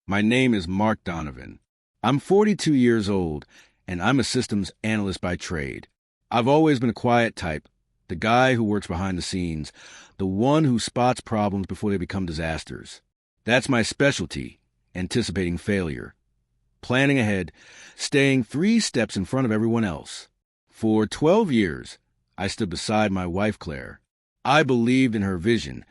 My name is Mark Donovan. I'm 42 years old, and I'm a systems analyst by trade. I've always been a quiet type, the guy who works behind the scenes, the one who spots problems before they become disasters. That's my specialty, anticipating failure, planning ahead, staying 3 steps in front of everyone else. For 12 years, I stood beside my wife, Claire. I believed in her vision,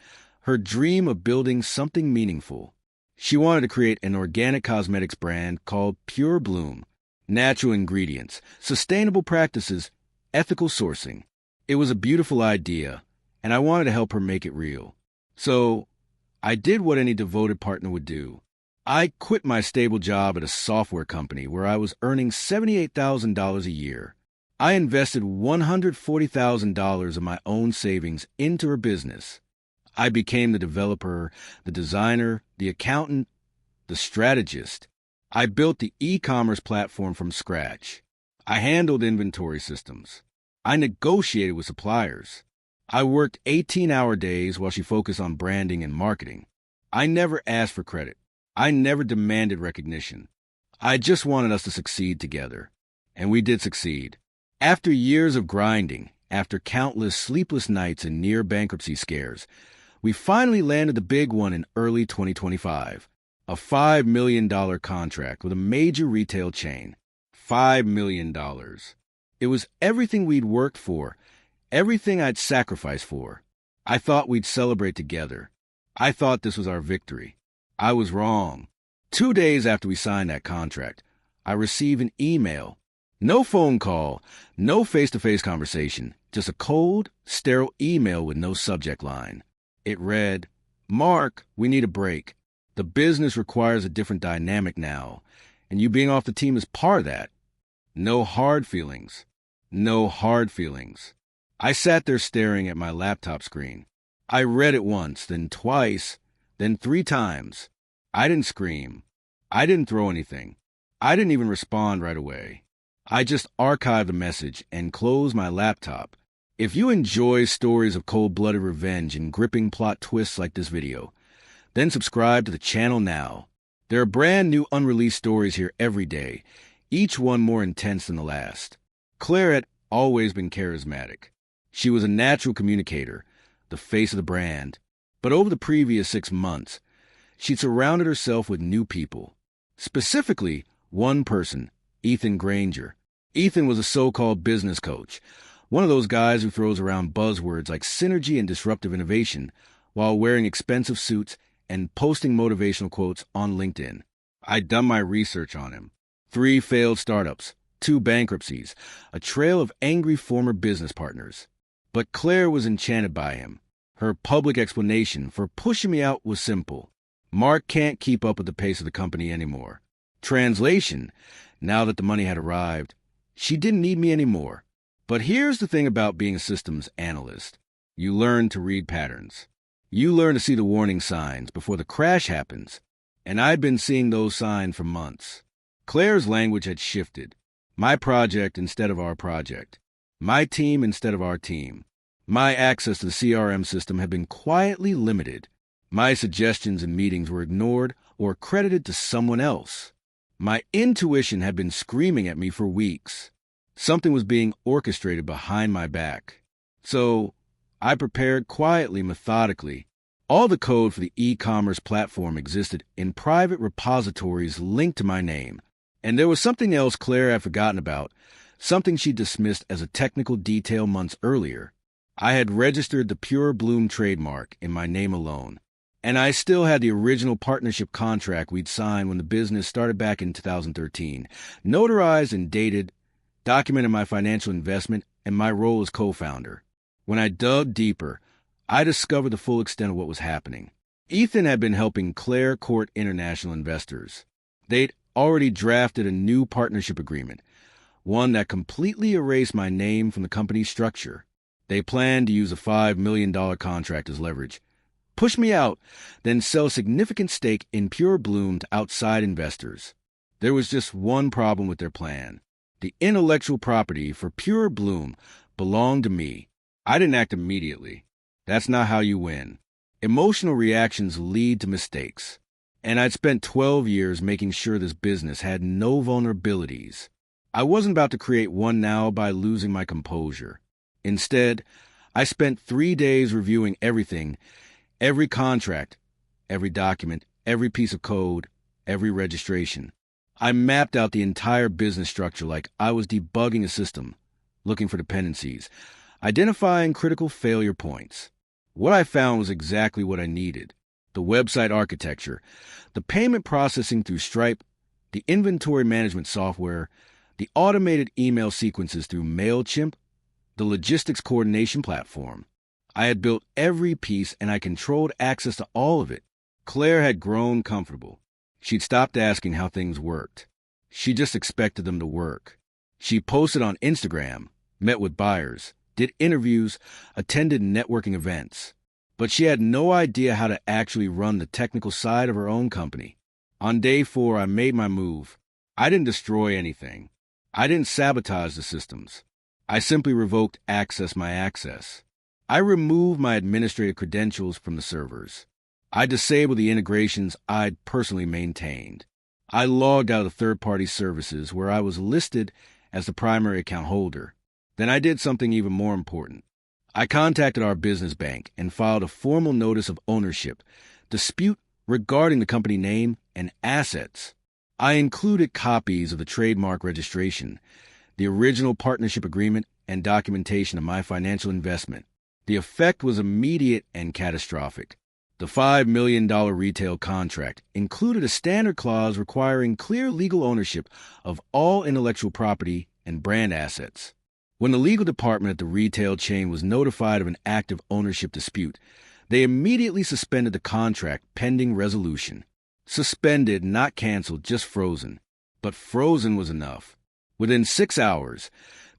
her dream of building something meaningful. She wanted to create an organic cosmetics brand called Pure Bloom. Natural ingredients, sustainable practices, ethical sourcing. It was a beautiful idea, and I wanted to help her make it real. So, I did what any devoted partner would do. I quit my stable job at a software company where I was earning $78,000 a year. I invested $140,000 of my own savings into her business. I became the developer, the designer, the accountant, the strategist. I built the e-commerce platform from scratch. I handled inventory systems. I negotiated with suppliers. I worked 18-hour days while she focused on branding and marketing. I never asked for credit. I never demanded recognition. I just wanted us to succeed together. And we did succeed. After years of grinding, after countless sleepless nights and near bankruptcy scares, we finally landed the big one in early 2025, a $5 million contract with a major retail chain. $5 million. It was everything we'd worked for, everything I'd sacrificed for. I thought we'd celebrate together. I thought this was our victory. I was wrong. 2 days after we signed that contract, I received an email. No phone call, no face-to-face conversation, just a cold, sterile email with no subject line. It read, "Mark, we need a break. The business requires a different dynamic now, and you being off the team is part of that. No hard feelings. No hard feelings." I sat there staring at my laptop screen. I read it once, then twice, then 3 times. I didn't scream. I didn't throw anything. I didn't even respond right away. I just archived the message and closed my laptop. If you enjoy stories of cold-blooded revenge and gripping plot twists like this video, then subscribe to the channel now. There are brand new unreleased stories here every day, each one more intense than the last. Claire had always been charismatic. She was a natural communicator, the face of the brand. But over the previous 6 months, she'd surrounded herself with new people. Specifically, one person, Ethan Granger. Ethan was a so-called business coach, one of those guys who throws around buzzwords like synergy and disruptive innovation while wearing expensive suits and posting motivational quotes on LinkedIn. I'd done my research on him. 3 failed startups, 2 bankruptcies, a trail of angry former business partners. But Claire was enchanted by him. Her public explanation for pushing me out was simple. Mark can't keep up with the pace of the company anymore. Translation, now that the money had arrived, she didn't need me anymore. But here's the thing about being a systems analyst. You learn to read patterns. You learn to see the warning signs before the crash happens. And I'd been seeing those signs for months. Claire's language had shifted. My project instead of our project. My team instead of our team. My access to the CRM system had been quietly limited. My suggestions in meetings were ignored or credited to someone else. My intuition had been screaming at me for weeks. Something was being orchestrated behind my back. So I prepared quietly, methodically. All the code for the e-commerce platform existed in private repositories linked to my name. And there was something else Claire had forgotten about, something she dismissed as a technical detail months earlier. I had registered the Pure Bloom trademark in my name alone. And I still had the original partnership contract we'd signed when the business started back in 2013, notarized and dated, documented my financial investment and my role as co-founder. When I dug deeper, I discovered the full extent of what was happening. Ethan had been helping Claire court international investors. They'd already drafted a new partnership agreement, one that completely erased my name from the company's structure. They planned to use a $5 million contract as leverage, push me out, then sell a significant stake in Pure Bloom to outside investors. There was just one problem with their plan. The intellectual property for Pure Bloom belonged to me. I didn't act immediately. That's not how you win. Emotional reactions lead to mistakes. And I'd spent 12 years making sure this business had no vulnerabilities. I wasn't about to create one now by losing my composure. Instead, I spent 3 days reviewing everything, every contract, every document, every piece of code, every registration. I mapped out the entire business structure like I was debugging a system, looking for dependencies, identifying critical failure points. What I found was exactly what I needed: the website architecture, the payment processing through Stripe, the inventory management software, the automated email sequences through MailChimp, the logistics coordination platform. I had built every piece and I controlled access to all of it. Claire had grown comfortable. She'd stopped asking how things worked. She just expected them to work. She posted on Instagram, met with buyers, did interviews, attended networking events. But she had no idea how to actually run the technical side of her own company. On day 4, I made my move. I didn't destroy anything. I didn't sabotage the systems. I simply revoked my access. I removed my administrative credentials from the servers. I disabled the integrations I'd personally maintained. I logged out of third-party services where I was listed as the primary account holder. Then I did something even more important. I contacted our business bank and filed a formal notice of ownership dispute regarding the company name and assets. I included copies of the trademark registration, the original partnership agreement, and documentation of my financial investment. The effect was immediate and catastrophic. The $5 million retail contract included a standard clause requiring clear legal ownership of all intellectual property and brand assets. When the legal department at the retail chain was notified of an active ownership dispute, they immediately suspended the contract pending resolution. Suspended, not canceled, just frozen. But frozen was enough. Within 6 hours,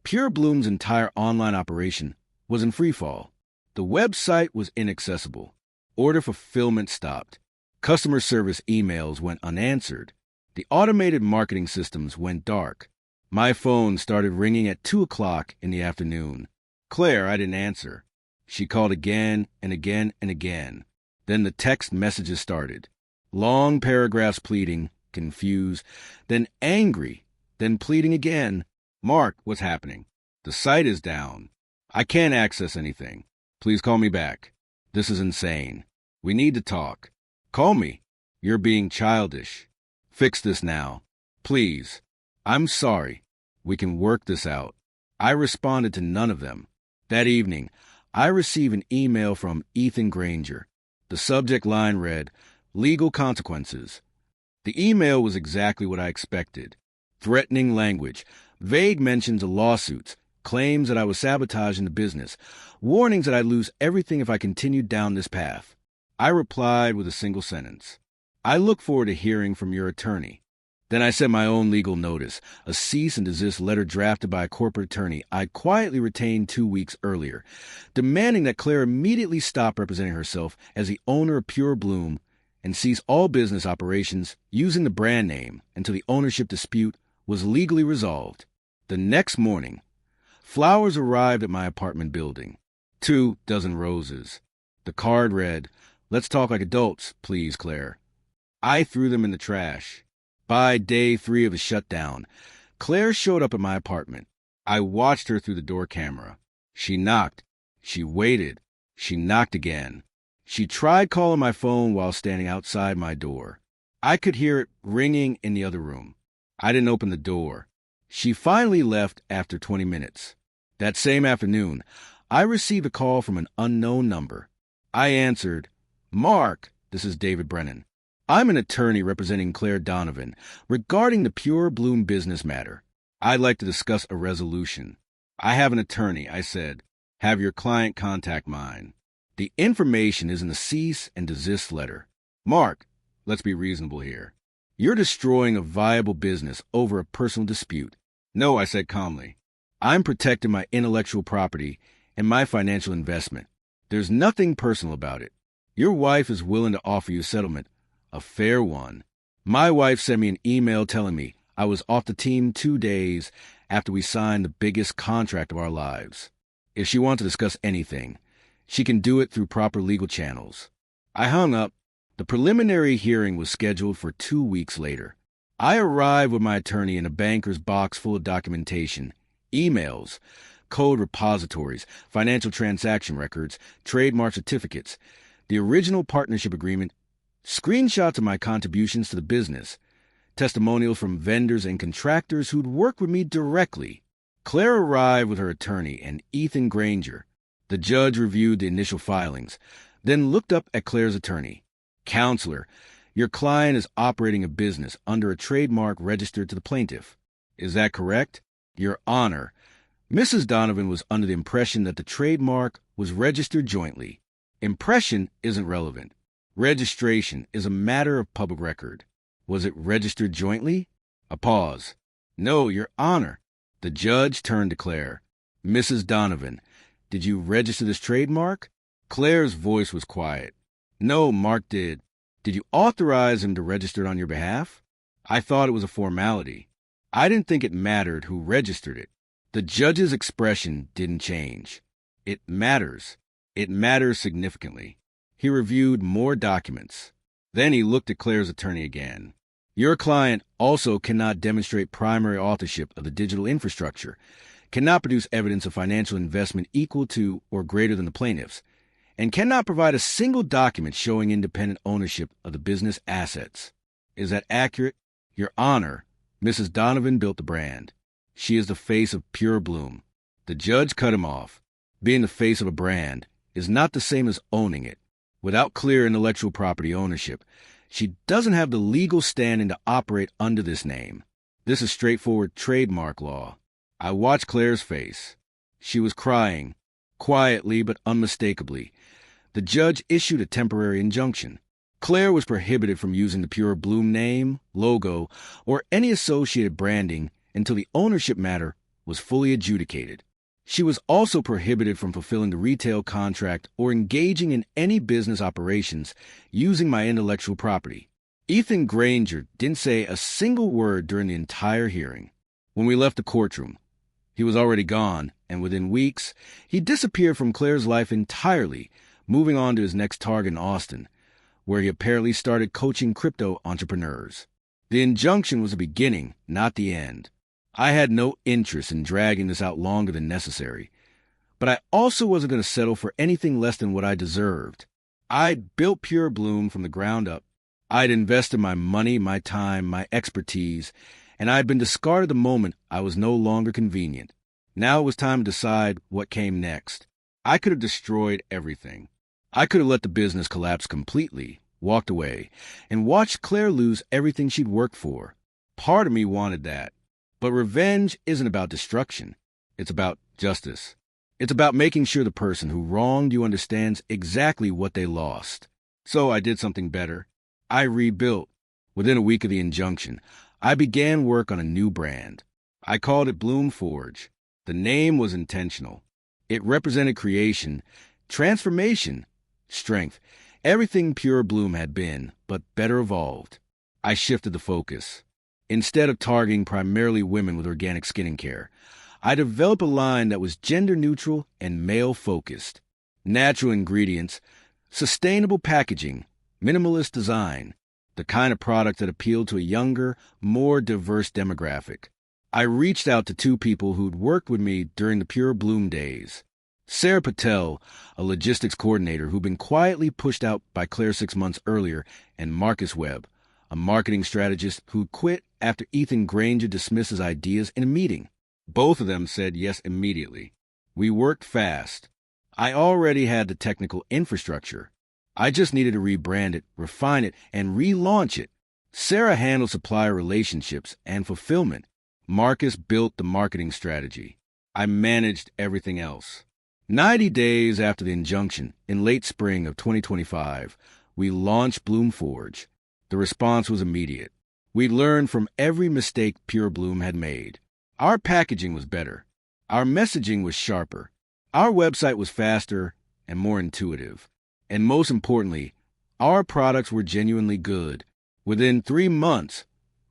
Pure Bloom's entire online operation was in freefall. The website was inaccessible. Order fulfillment stopped. Customer service emails went unanswered. The automated marketing systems went dark. My phone started ringing at 2 o'clock in the afternoon. Claire, I didn't answer. She called again and again and again. Then the text messages started. Long paragraphs pleading, confused, then angry, then pleading again. Mark, what's happening? The site is down. I can't access anything. Please call me back. This is insane. We need to talk. Call me. You're being childish. Fix this now. Please. I'm sorry. We can work this out. I responded to none of them. That evening, I received an email from Ethan Granger. The subject line read, "Legal consequences." The email was exactly what I expected. Threatening language, vague mentions of lawsuits, claims that I was sabotaging the business, warnings that I'd lose everything if I continued down this path. I replied with a single sentence. I look forward to hearing from your attorney. Then I sent my own legal notice, a cease and desist letter drafted by a corporate attorney I'd quietly retained 2 weeks earlier, demanding that Claire immediately stop representing herself as the owner of Pure Bloom and cease all business operations using the brand name until the ownership dispute was legally resolved. The next morning, flowers arrived at my apartment building. 2 dozen roses. The card read, "Let's talk like adults, please, Claire." I threw them in the trash. By day 3 of the shutdown, Claire showed up at my apartment. I watched her through the door camera. She knocked. She waited. She knocked again. She tried calling my phone while standing outside my door. I could hear it ringing in the other room. I didn't open the door. She finally left after 20 minutes. That same afternoon, I received a call from an unknown number. I answered, "Mark, this is David Brennan. I'm an attorney representing Claire Donovan regarding the Pure Bloom business matter. I'd like to discuss a resolution." "I have an attorney," I said. "Have your client contact mine." The information is in the cease and desist letter. "Mark, let's be reasonable here. You're destroying a viable business over a personal dispute." "No," I said calmly. "I'm protecting my intellectual property and my financial investment. There's nothing personal about it. Your wife is willing to offer you settlement, a fair one. My wife sent me an email telling me I was off the team 2 days after we signed the biggest contract of our lives. If she wants to discuss anything, she can do it through proper legal channels." I hung up. The preliminary hearing was scheduled for 2 weeks later. I arrived with my attorney in a banker's box full of documentation, emails, code repositories, financial transaction records, trademark certificates, the original partnership agreement, screenshots of my contributions to the business, testimonials from vendors and contractors who'd worked with me directly. Claire arrived with her attorney and Ethan Granger. The judge reviewed the initial filings, then looked up at Claire's attorney. Counselor, your client is operating a business under a trademark registered to the plaintiff. Is that correct? Your Honor, Mrs. Donovan was under the impression that the trademark was registered jointly. Impression isn't relevant. Registration is a matter of public record. Was it registered jointly? A pause. No, Your Honor. The judge turned to Claire. Mrs. Donovan, did you register this trademark? Claire's voice was quiet. No, Mark did. Did you authorize him to register it on your behalf? I thought it was a formality. I didn't think it mattered who registered it. The judge's expression didn't change. It matters. It matters significantly. He reviewed more documents. Then he looked at Claire's attorney again. Your client also cannot demonstrate primary authorship of the digital infrastructure, cannot produce evidence of financial investment equal to or greater than the plaintiff's, and cannot provide a single document showing independent ownership of the business assets. Is that accurate? Your Honor, Mrs. Donovan built the brand. She is the face of Pure Bloom. The judge cut him off. Being the face of a brand is not the same as owning it. Without clear intellectual property ownership, she doesn't have the legal standing to operate under this name. This is straightforward trademark law. I watched Claire's face. She was crying, quietly but unmistakably. The judge issued a temporary injunction. Claire was prohibited from using the Pure Bloom name, logo, or any associated branding until the ownership matter was fully adjudicated. She was also prohibited from fulfilling the retail contract or engaging in any business operations using my intellectual property. Ethan Granger didn't say a single word during the entire hearing. When we left the courtroom, he was already gone, and within weeks, he disappeared from Claire's life entirely, moving on to his next target in Austin, where he apparently started coaching crypto entrepreneurs. The injunction was the beginning, not the end. I had no interest in dragging this out longer than necessary, but I also wasn't going to settle for anything less than what I deserved. I'd built Pure Bloom from the ground up. I'd invested my money, my time, my expertise, and I'd been discarded the moment I was no longer convenient. Now it was time to decide what came next. I could have destroyed everything. I could have let the business collapse completely, walked away, and watched Claire lose everything she'd worked for. Part of me wanted that. But revenge isn't about destruction. It's about justice. It's about making sure the person who wronged you understands exactly what they lost. So I did something better. I rebuilt. Within a week of the injunction, I began work on a new brand. I called it Bloom Forge. The name was intentional. It represented creation, transformation, strength, everything Pure Bloom had been, but better evolved. I shifted the focus. Instead of targeting primarily women with organic skincare, I developed a line that was gender-neutral and male-focused. Natural ingredients, sustainable packaging, minimalist design, the kind of product that appealed to a younger, more diverse demographic. I reached out to 2 people who'd worked with me during the Pure Bloom days. Sarah Patel, a logistics coordinator who'd been quietly pushed out by Claire 6 months earlier, and Marcus Webb, a marketing strategist who quit after Ethan Granger dismissed his ideas in a meeting. Both of them said yes immediately. We worked fast. I already had the technical infrastructure. I just needed to rebrand it, refine it, and relaunch it. Sarah handled supplier relationships and fulfillment. Marcus built the marketing strategy. I managed everything else. 90 days after the injunction, in late spring of 2025, we launched Bloom Forge. The response was immediate. We learned from every mistake Pure Bloom had made. Our packaging was better. Our messaging was sharper. Our website was faster and more intuitive. And most importantly, our products were genuinely good. Within 3 months,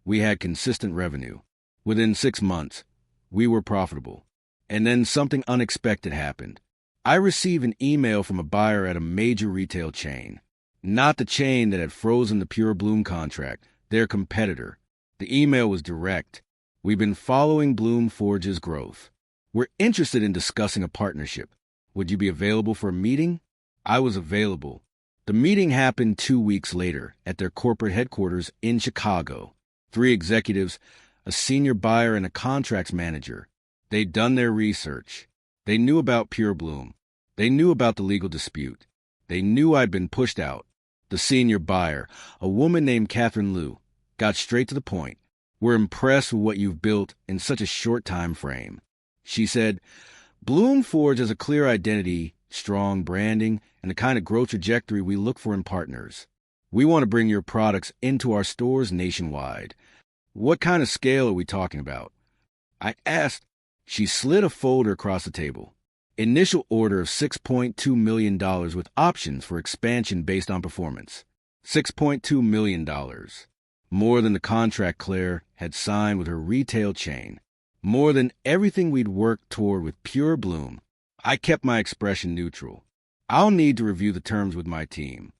we had consistent revenue. Within 6 months, we were profitable. And then something unexpected happened. I received an email from a buyer at a major retail chain. not the chain that had frozen the Pure Bloom contract, their competitor. The email was direct. We've been following Bloom Forge's growth. We're interested in discussing a partnership. Would you be available for a meeting? I was available. The meeting happened 2 weeks later at their corporate headquarters in Chicago. 3 executives, a senior buyer, and a contracts manager. They'd done their research. They knew about Pure Bloom. They knew about the legal dispute. They knew I'd been pushed out. The senior buyer, a woman named Catherine Liu, got straight to the point. We're impressed with what you've built in such a short time frame. She said, Bloom Forge has a clear identity, strong branding, and the kind of growth trajectory we look for in partners. We want to bring your products into our stores nationwide. What kind of scale are we talking about? I asked. She slid a folder across the table. Initial order of $6.2 million with options for expansion based on performance. $6.2 million. More than the contract Claire had signed with her retail chain. More than everything we'd worked toward with Pure Bloom. I kept my expression neutral. I'll need to review the terms with my team.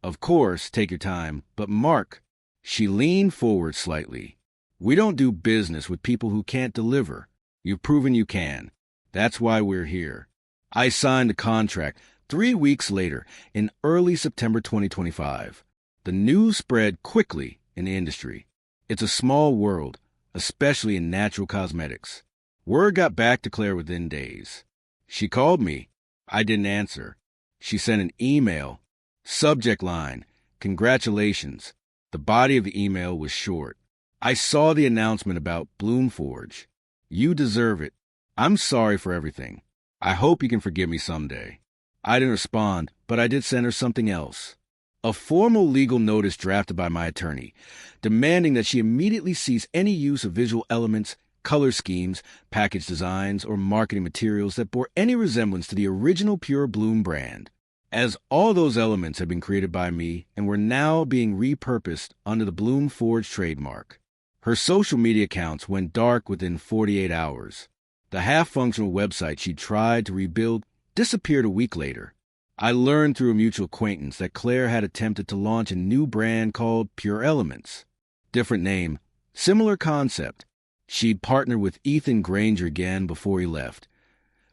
Of course, take your time, but Mark, she leaned forward slightly. We don't do business with people who can't deliver. You've proven you can. That's why we're here. I signed the contract 3 weeks later, in early September 2025. The news spread quickly in the industry. It's a small world, especially in natural cosmetics. Word got back to Claire within days. She called me. I didn't answer. She sent an email. Subject line, congratulations. The body of the email was short. I saw the announcement about Bloom Forge. You deserve it. I'm sorry for everything. I hope you can forgive me someday. I didn't respond, but I did send her something else. A formal legal notice drafted by my attorney, demanding that she immediately cease any use of visual elements, color schemes, package designs, or marketing materials that bore any resemblance to the original Pure Bloom brand, as all those elements had been created by me and were now being repurposed under the Bloom Forge trademark. Her social media accounts went dark within 48 hours. The half-functional website she tried to rebuild disappeared a week later. I learned through a mutual acquaintance that Claire had attempted to launch a new brand called Pure Elements. Different name, similar concept. She'd partnered with Ethan Granger again before he left,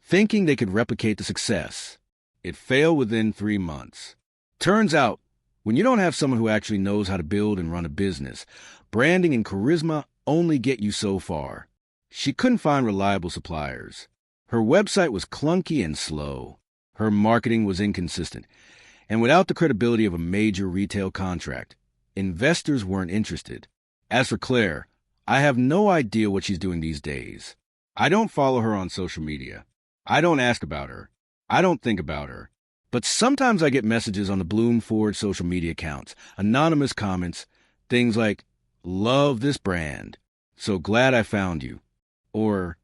thinking they could replicate the success. It failed within 3 months. Turns out, when you don't have someone who actually knows how to build and run a business, branding and charisma only get you so far. She couldn't find reliable suppliers. Her website was clunky and slow. Her marketing was inconsistent. And without the credibility of a major retail contract, investors weren't interested. As for Claire, I have no idea what she's doing these days. I don't follow her on social media. I don't ask about her. I don't think about her. But sometimes I get messages on the Bloom Forge social media accounts, anonymous comments, things like, love this brand, so glad I found you, or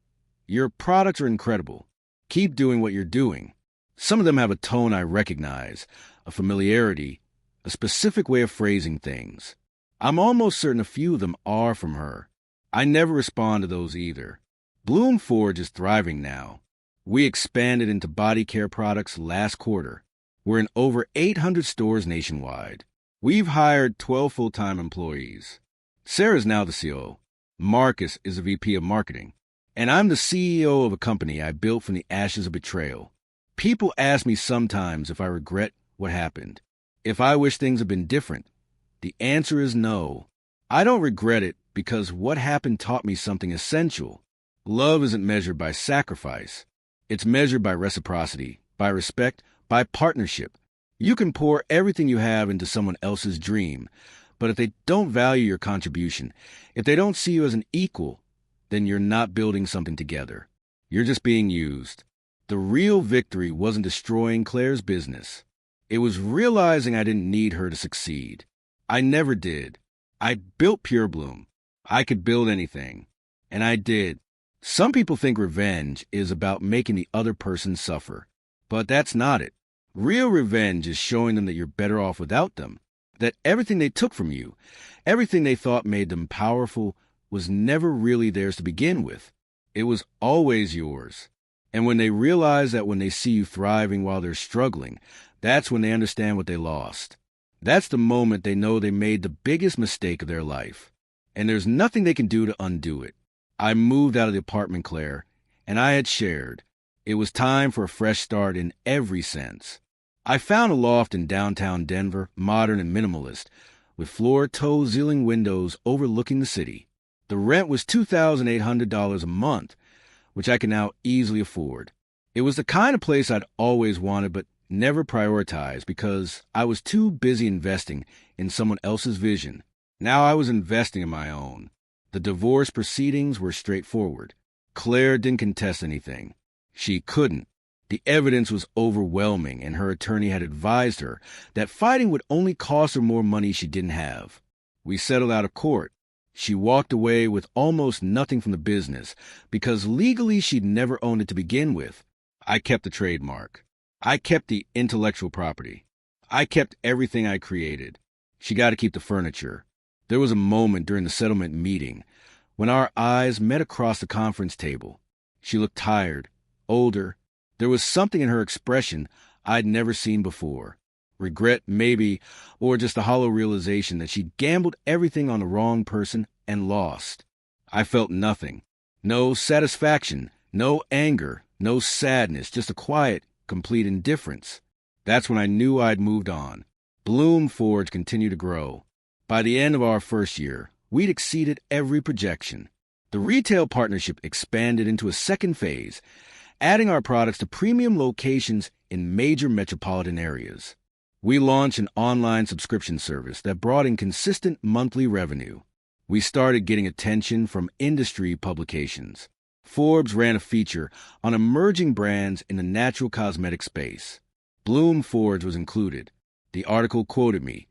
your products are incredible, keep doing what you're doing. Some of them have a tone I recognize, a familiarity, a specific way of phrasing things. I'm almost certain a few of them are from her. I never respond to those either. Bloom Forge is thriving now. We expanded into body care products last quarter. We're in over 800 stores nationwide. We've hired 12 full-time employees. Sarah's now the COO. Marcus is a VP of marketing. And I'm the CEO of a company I built from the ashes of betrayal. People ask me sometimes if I regret what happened, if I wish things had been different. The answer is no. I don't regret it because what happened taught me something essential. Love isn't measured by sacrifice. It's measured by reciprocity, by respect, by partnership. You can pour everything you have into someone else's dream, but if they don't value your contribution, if they don't see you as an equal, then you're not building something together. You're just being used. The real victory wasn't destroying Claire's business. It was realizing I didn't need her to succeed. I never did. I built Pure Bloom. I could build anything. And I did. Some people think revenge is about making the other person suffer. But that's not it. Real revenge is showing them that you're better off without them. That everything they took from you, everything they thought made them powerful, was never really theirs to begin with. It was always yours. And when they realize that when they see you thriving while they're struggling, that's when they understand what they lost. That's the moment they know they made the biggest mistake of their life, and there's nothing they can do to undo it. I moved out of the apartment Claire, and I had shared. It was time for a fresh start in every sense. I found a loft in downtown Denver, modern and minimalist, with floor-to-ceiling windows overlooking the city. The rent was $2,800 a month, which I can now easily afford. It was the kind of place I'd always wanted but never prioritized because I was too busy investing in someone else's vision. Now I was investing in my own. The divorce proceedings were straightforward. Claire didn't contest anything. She couldn't. The evidence was overwhelming, and her attorney had advised her that fighting would only cost her more money she didn't have. We settled out of court. She walked away with almost nothing from the business because legally she'd never owned it to begin with. I kept the trademark. I kept the intellectual property. I kept everything I created. She got to keep the furniture. There was a moment during the settlement meeting when our eyes met across the conference table. She looked tired, older. There was something in her expression I'd never seen before. Regret, maybe, or just a hollow realization that she'd gambled everything on the wrong person and lost. I felt nothing. No satisfaction, no anger, no sadness, just a quiet, complete indifference. That's when I knew I'd moved on. Bloom Forge continued to grow. By the end of our first year, we'd exceeded every projection. The retail partnership expanded into a second phase, adding our products to premium locations in major metropolitan areas. We launched an online subscription service that brought in consistent monthly revenue. We started getting attention from industry publications. Forbes ran a feature on emerging brands in the natural cosmetic space. Bloom Forge was included. The article quoted me,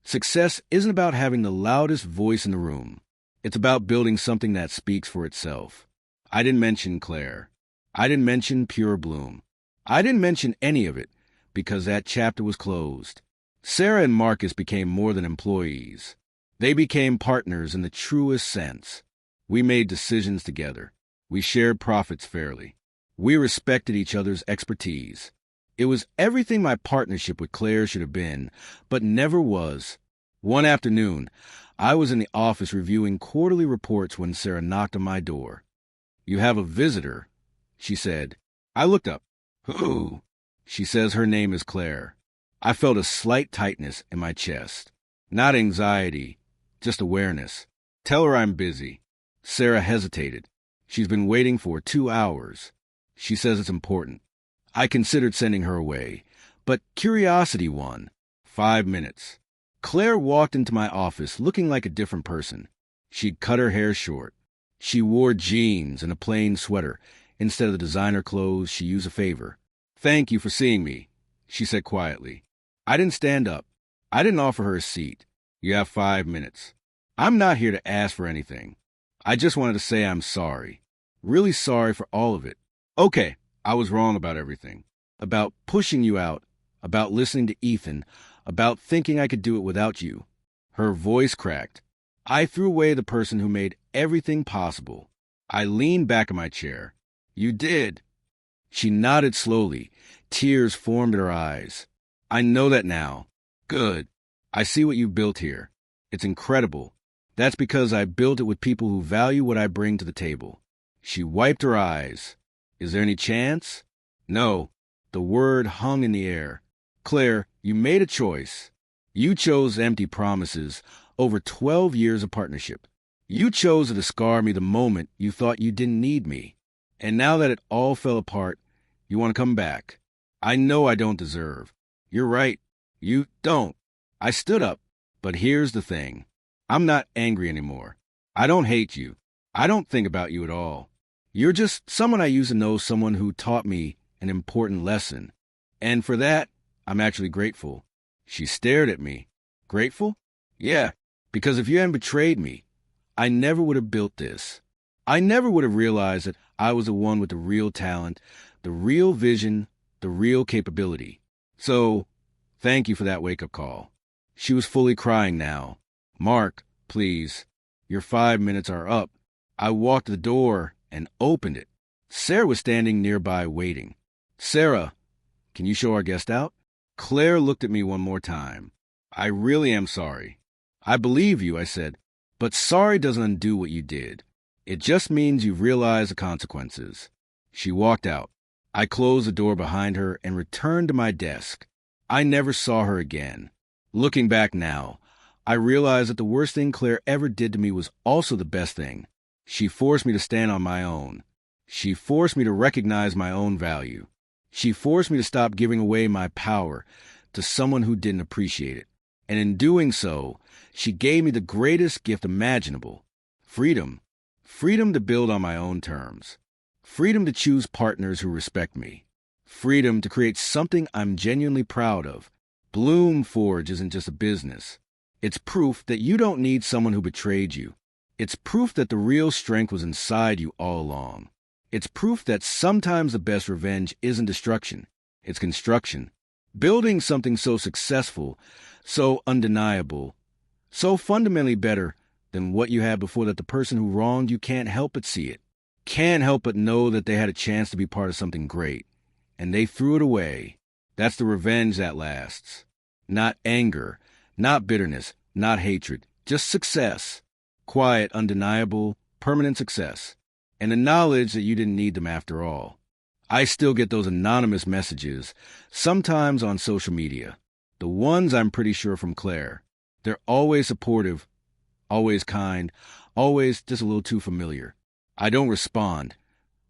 "Success isn't about having the loudest voice in the room. It's about building something that speaks for itself." I didn't mention Claire. I didn't mention Pure Bloom. I didn't mention any of it because that chapter was closed. Sarah and Marcus became more than employees. They became partners in the truest sense. We made decisions together. We shared profits fairly. We respected each other's expertise. It was everything my partnership with Claire should have been, but never was. One afternoon, I was in the office reviewing quarterly reports when Sarah knocked on my door. "You have a visitor," she said. I looked up. "Who?" She says her name is Claire. I felt a slight tightness in my chest. Not anxiety, just awareness. "Tell her I'm busy." Sarah hesitated. She's been waiting for 2 hours. She says it's important. I considered sending her away, but curiosity won. 5 minutes. Claire walked into my office looking like a different person. She'd cut her hair short. She wore jeans and a plain sweater instead of the designer clothes she used a favor. "Thank you for seeing me," she said quietly. I didn't stand up. I didn't offer her a seat. "You have 5 minutes. I'm not here to ask for anything. I just wanted to say I'm sorry. Really sorry for all of it. Okay, I was wrong about everything. About pushing you out, about listening to Ethan, about thinking I could do it without you." Her voice cracked. I threw away the person who made everything possible. I leaned back in my chair. "You did." She nodded slowly. Tears formed in her eyes. "I know that now." "Good. I see what you've built here. It's incredible. That's because I built it with people who value what I bring to the table." She wiped her eyes. "Is there any chance?" "No." The word hung in the air. "Claire, you made a choice. You chose empty promises over 12 years of partnership. You chose to discard me the moment you thought you didn't need me. And now that it all fell apart, you want to come back. I know I don't deserve." "You're right. You don't." I stood up. "But here's the thing. I'm not angry anymore. I don't hate you. I don't think about you at all. You're just someone I used to know, someone who taught me an important lesson. And for that, I'm actually grateful." She stared at me. "Grateful?" "Yeah, because if you hadn't betrayed me, I never would have built this. I never would have realized that I was the one with the real talent, the real vision, the real capability. So, thank you for that wake-up call." She was fully crying now. "Mark, please. Your 5 minutes are up." I walked to the door and opened it. Sarah was standing nearby waiting. "Sarah, can you show our guest out?" Claire looked at me one more time. I really am sorry. I believe you, I said, but sorry doesn't undo what you did. It just means you've realized the consequences. She walked out. I closed the door behind her and returned to my desk. I never saw her again. Looking back now, I realize that the worst thing Claire ever did to me was also the best thing. She forced me to stand on my own. She forced me to recognize my own value. She forced me to stop giving away my power to someone who didn't appreciate it. And in doing so, she gave me the greatest gift imaginable: freedom. Freedom to build on my own terms. Freedom to choose partners who respect me. Freedom to create something I'm genuinely proud of. Bloom Forge isn't just a business. It's proof that you don't need someone who betrayed you. It's proof that the real strength was inside you all along. It's proof that sometimes the best revenge isn't destruction, it's construction. Building something so successful, so undeniable, so fundamentally better than what you had before that the person who wronged you can't help but see it. Can't help but know that they had a chance to be part of something great, and they threw it away. That's the revenge that lasts. Not anger, not bitterness, not hatred, just success. Quiet, undeniable, permanent success. And the knowledge that you didn't need them after all. I still get those anonymous messages, sometimes on social media. The ones I'm pretty sure from Claire. They're always supportive, always kind, always just a little too familiar. I don't respond,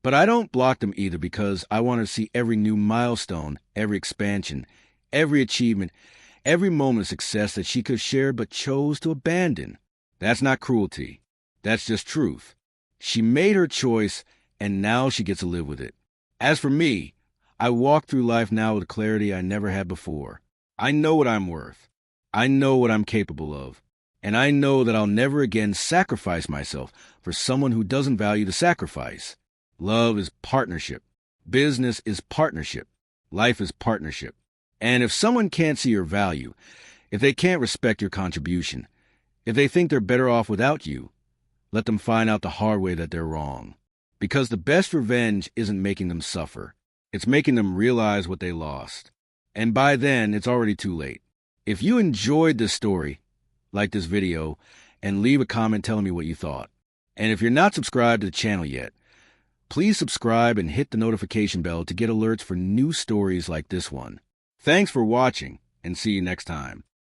but I don't block them either because I want to see every new milestone, every expansion, every achievement, every moment of success that she could have shared but chose to abandon. That's not cruelty. That's just truth. She made her choice, and now she gets to live with it. As for me, I walk through life now with a clarity I never had before. I know what I'm worth. I know what I'm capable of. And I know that I'll never again sacrifice myself for someone who doesn't value the sacrifice. Love is partnership. Business is partnership. Life is partnership. And if someone can't see your value, if they can't respect your contribution, if they think they're better off without you, let them find out the hard way that they're wrong. Because the best revenge isn't making them suffer. It's making them realize what they lost. And by then, it's already too late. If you enjoyed this story, like this video, and leave a comment telling me what you thought. And if you're not subscribed to the channel yet, please subscribe and hit the notification bell to get alerts for new stories like this one. Thanks for watching, and see you next time.